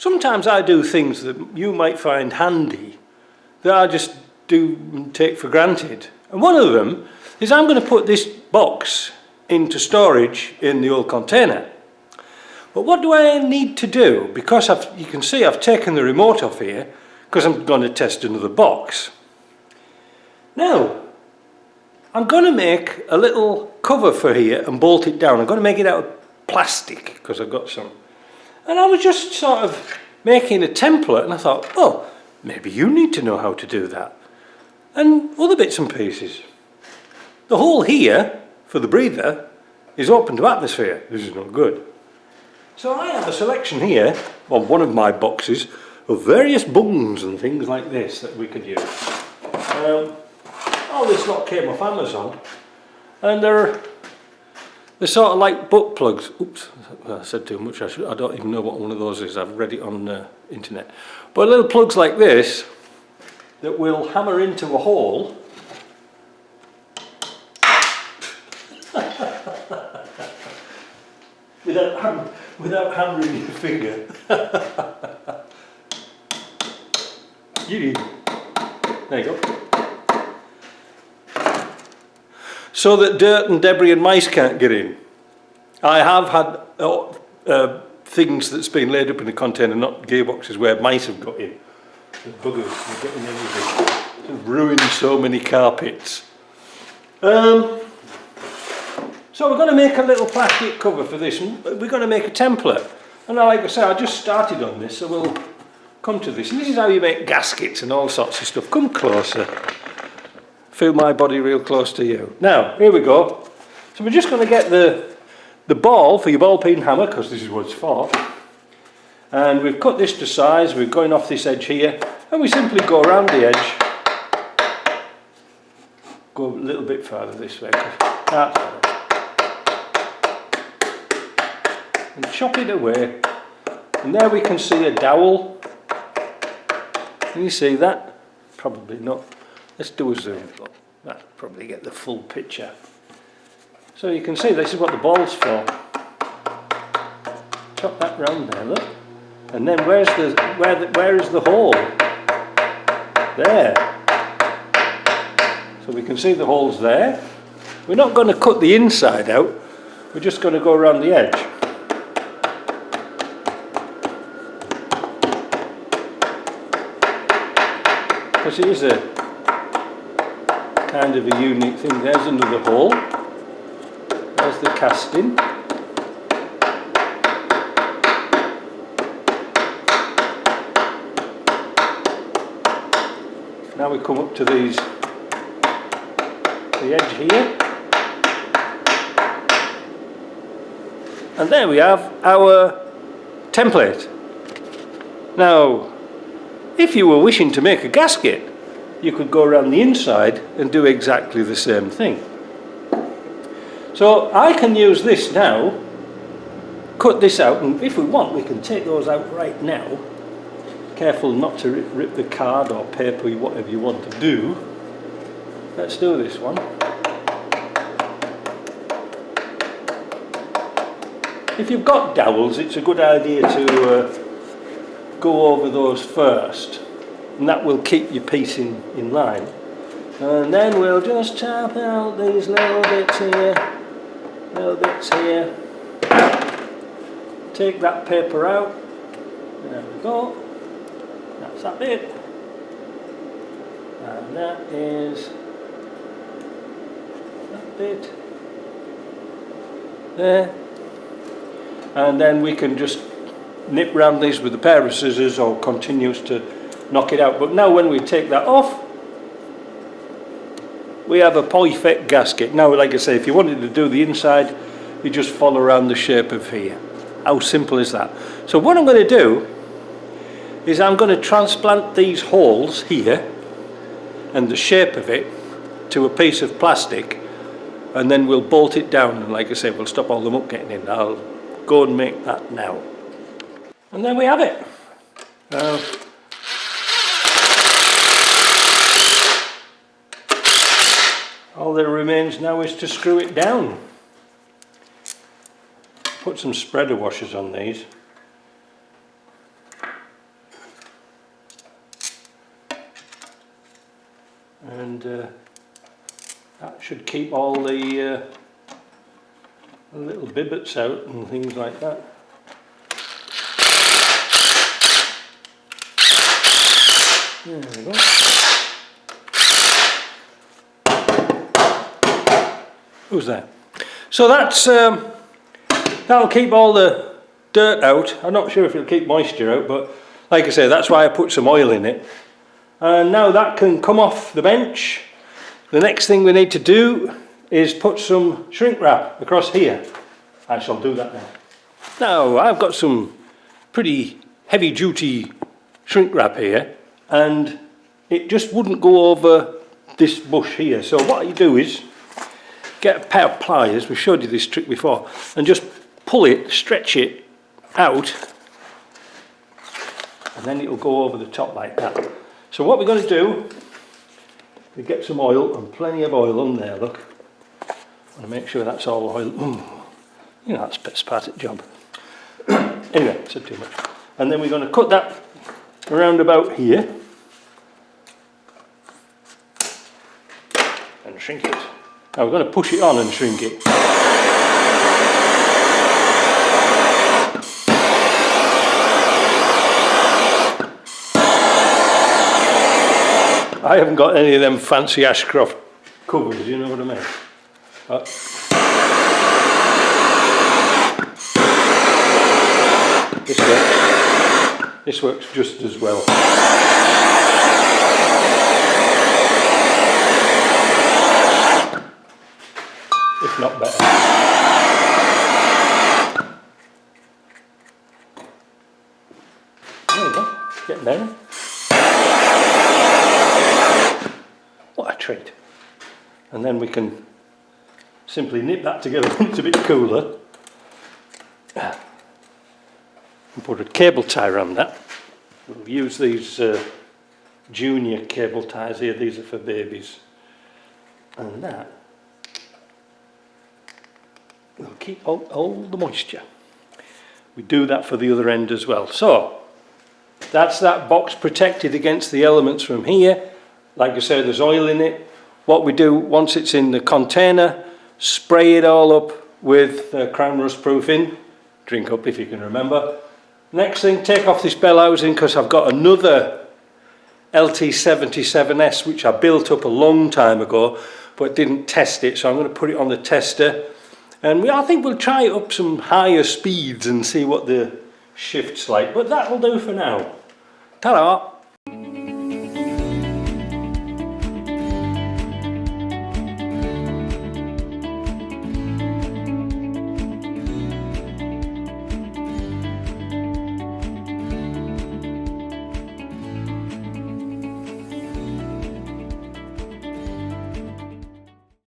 sometimes I do things that you might find handy that I just do and take for granted. And one of them is I'm going to put this box into storage in the old container. But what do I need to do? Because you can see I've taken the remote off here because I'm going to test another box. Now, I'm going to make a little cover for here and bolt it down. I'm going to make it out of plastic because I've got some. And I was just sort of making a template and I thought, oh, maybe you need to know how to do that. And other bits and pieces. The hole here for the breather is open to atmosphere. This is not good. So I have a selection here on one of my boxes of various bungs and things like this that we could use. All this lot came off Amazon, and they're sort of like butt plugs. Oops, I said too much. I don't even know what one of those is. I've read it on the internet. But little plugs like this that will hammer into a hole. without hammering your finger. There you go. So that dirt and debris and mice can't get in. I have had things that's been laid up in a container, not gearboxes, where mice have got in. The buggers are getting everything. It's ruined so many carpets. So we're going to make a little plastic cover for this, and we're going to make a template. And like I say, I just started on this, so we'll come to this. And this is how you make gaskets and all sorts of stuff. Come closer. Feel my body real close to you. Now, here we go. So we're just going to get the ball for your ball peen hammer, because this is what it's for. And we've cut this to size. We're going off this edge here, and we simply go around the edge. Go a little bit further this way. That's better. And chop it away, and there we can see a dowel. Can you see that? Probably not. Let's do a zoom. That'll probably get the full picture. So you can see this is what the ball's for. Chop that round there, look. And then where is the hole? There. So we can see the holes there. We're not going to cut the inside out. We're just going to go around the edge. Because it is a kind of a unique thing. There's another hole. There's the casting. Now we come up to the edge here. And there we have our template. Now, if you were wishing to make a gasket, you could go around the inside and do exactly the same thing. So I can use this now, cut this out, and if we want we can take those out right now. Careful not to rip the card or paper, whatever you want to do. Let's do this one. If you've got dowels, it's a good idea to go over those first, and that will keep your piece in line. And then we'll just tap out these little bits here, take that paper out, there we go, that's that bit, and that is that bit there, and then we can just nip round these with a pair of scissors or continues to knock it out. But now when we take that off, we have a perfect gasket. Now, like I say, if you wanted to do the inside, you just follow around the shape of here. How simple is that? So what I'm going to do is I'm going to transplant these holes here and the shape of it to a piece of plastic, and then we'll bolt it down, and like I say, we'll stop all the muck getting in. I'll go and make that now. And there we have it. All that remains now is to screw it down. Put some spreader washers on these. and that should keep all the little bibbets out and things like that. There we go. Who's that? So that's that'll keep all the dirt out. I'm not sure if it'll keep moisture out, but like I say, that's why I put some oil in it. And now that can come off the bench. The next thing we need to do is put some shrink wrap across here. I shall do that now. Now I've got some pretty heavy duty shrink wrap here, and it just wouldn't go over this bush here. So what you do is get a pair of pliers, we showed you this trick before, and just pull it, stretch it out, and then it'll go over the top like that. So what we're going to do, we get some oil, and plenty of oil on there, look. I want to make sure that's all oil. Ooh, you know, that's the best part of the job. Anyway, I said too much. And then we're going to cut that around about here and shrink it. Now we're going to push it on and shrink it. I haven't got any of them fancy Ashcroft covers, you know what I mean? This works just as well. If not better. There we go, getting there. What a treat. And then we can simply nip that together when it's a bit cooler and put a cable tie around that. We'll use these junior cable ties here, these are for babies. And that will keep all the moisture. We do that for the other end as well. So that's that box protected against the elements from here. Like I said, there's oil in it. What we do once it's in the container, spray it all up with crown rust proofing. Drink up if you can remember. Next thing, take off this bell housing because I've got another LT77S which I built up a long time ago but didn't test it, so I'm going to put it on the tester. And I think we'll try it up some higher speeds and see what the shift's like, but that'll do for now. Ta-da!